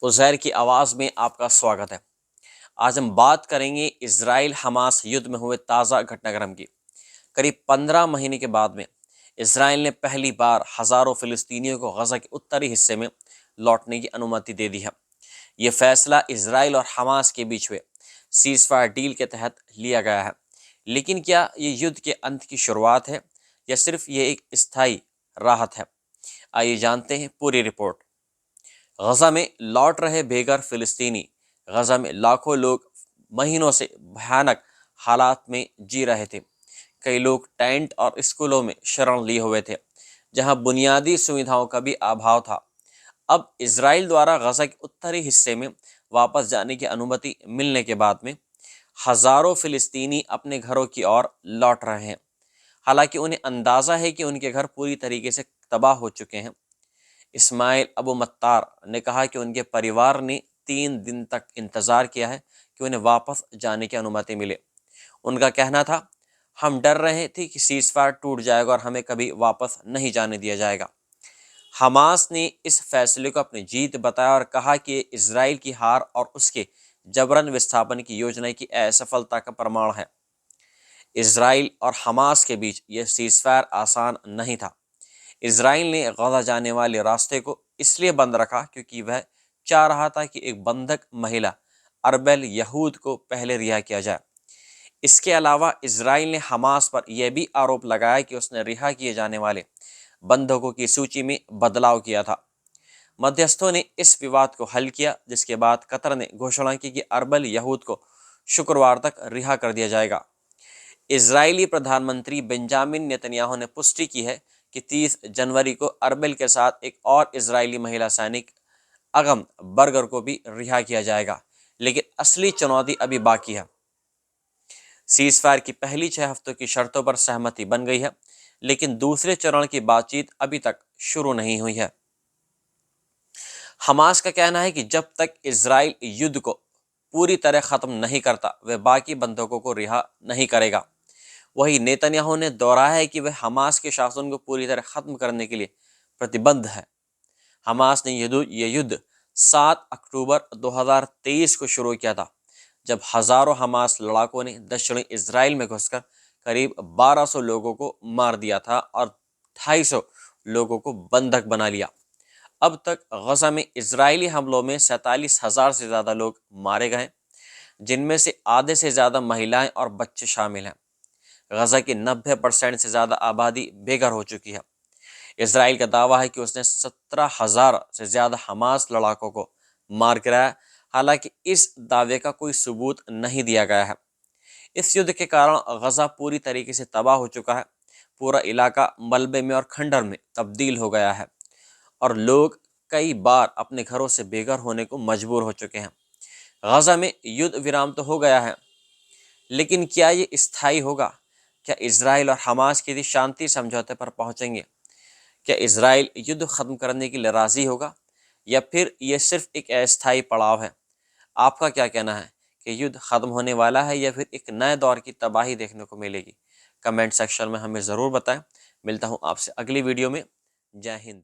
उज़ैर की आवाज़ में आपका स्वागत है। आज हम बात करेंगे इज़राइल हमास युद्ध में हुए ताज़ा घटनाक्रम की। करीब 15 महीने के बाद में इज़राइल ने पहली बार हज़ारों फ़िलिस्तीनियों को गज़ा के उत्तरी हिस्से में लौटने की अनुमति दे दी है। ये फैसला इज़राइल और हमास के बीच हुए सीज़फायर डील के तहत लिया गया है। लेकिन क्या ये युद्ध के अंत की शुरुआत है या सिर्फ ये एक स्थायी राहत है? आइए जानते हैं पूरी रिपोर्ट। गज़ा में लौट रहे बेघर फ़िलिस्तीनी। गज़ा में लाखों लोग महीनों से भयानक हालात में जी रहे थे। कई लोग टेंट और स्कूलों में शरण लिए हुए थे, जहां बुनियादी सुविधाओं का भी अभाव था। अब इज़राइल द्वारा गज़ा के उत्तरी हिस्से में वापस जाने की अनुमति मिलने के बाद में हज़ारों फ़िलिस्तीनी अपने घरों की ओर लौट रहे हैं। हालांकि उन्हें अंदाज़ा है कि उनके घर पूरी तरीके से तबाह हो चुके हैं। इस्माइल अबू मत्तार ने कहा कि उनके परिवार ने 3 दिन तक इंतज़ार किया है कि उन्हें वापस जाने की अनुमति मिले। उनका कहना था, हम डर रहे थे कि सीज़फायर टूट जाएगा और हमें कभी वापस नहीं जाने दिया जाएगा। हमास ने इस फैसले को अपनी जीत बताया और कहा कि इजराइल की हार और उसके जबरन विस्थापन की योजना की असफलता का प्रमाण है। इजराइल और हमास के बीच यह सीज़फायर आसान नहीं था। इजराइल ने गज़ा जाने वाले रास्ते को इसलिए बंद रखा क्योंकि वह चाह रहा था कि एक बंधक महिला अरबेल यहूद को पहले रिहा किया जाए। इसके अलावा इजराइल ने हमास पर यह भी आरोप लगाया कि उसने रिहा किए जाने वाले बंधकों की सूची में बदलाव किया था। मध्यस्थों ने इस विवाद को हल किया, जिसके बाद कतर ने घोषणा की कि अरबेल यहूद को शुक्रवार तक रिहा कर दिया जाएगा। इजरायली प्रधानमंत्री बेंजामिन नेतन्याहू ने पुष्टि की है कि 30 जनवरी को अरबेल के साथ एक और इजरायली महिला सैनिक अगम बर्गर को भी रिहा किया जाएगा। लेकिन असली चुनौती अभी बाकी है। सीज़फायर की पहली 6 हफ्तों की शर्तों पर सहमति बन गई है, लेकिन दूसरे चरण की बातचीत अभी तक शुरू नहीं हुई है। हमास का कहना है कि जब तक इजराइल युद्ध को पूरी तरह खत्म नहीं करता, वह बाकी बंधकों को रिहा नहीं करेगा। वही नेतन्याहू ने दोहराया है कि वह हमास के शासन को पूरी तरह खत्म करने के लिए प्रतिबद्ध है। हमास ने यह युद्ध 7 अक्टूबर 2023 को शुरू किया था, जब हजारों हमास लड़ाकों ने दक्षिणी इजराइल में घुसकर करीब 1200 लोगों को मार दिया था और 250 लोगों को बंधक बना लिया। अब तक गजा में इजरायली हमलों में 47,000 से ज़्यादा लोग मारे गए, जिनमें से आधे से ज़्यादा महिलाएं और बच्चे शामिल हैं। गजा की 90% से ज़्यादा आबादी बेघर हो चुकी है। इसराइल का दावा है कि उसने 17,000 से ज़्यादा हमास लड़ाकों को मार गिराया। हालांकि इस दावे का कोई सबूत नहीं दिया गया है। इस युद्ध के कारण गजा पूरी तरीके से तबाह हो चुका है। पूरा इलाका मलबे में और खंडर में तब्दील हो गया है और लोग कई बार अपने घरों से बेघर होने को मजबूर हो चुके हैं। गजा में युद्ध विराम तो हो गया है, लेकिन क्या ये स्थायी होगा? क्या इजराइल और हमास किसी शांति समझौते पर पहुंचेंगे? क्या इजराइल युद्ध खत्म करने के लिए राजी होगा या फिर यह सिर्फ एक अस्थायी पड़ाव है? आपका क्या कहना है कि युद्ध खत्म होने वाला है या फिर एक नए दौर की तबाही देखने को मिलेगी? कमेंट सेक्शन में हमें ज़रूर बताएं। मिलता हूं आपसे अगली वीडियो में। जय हिंद।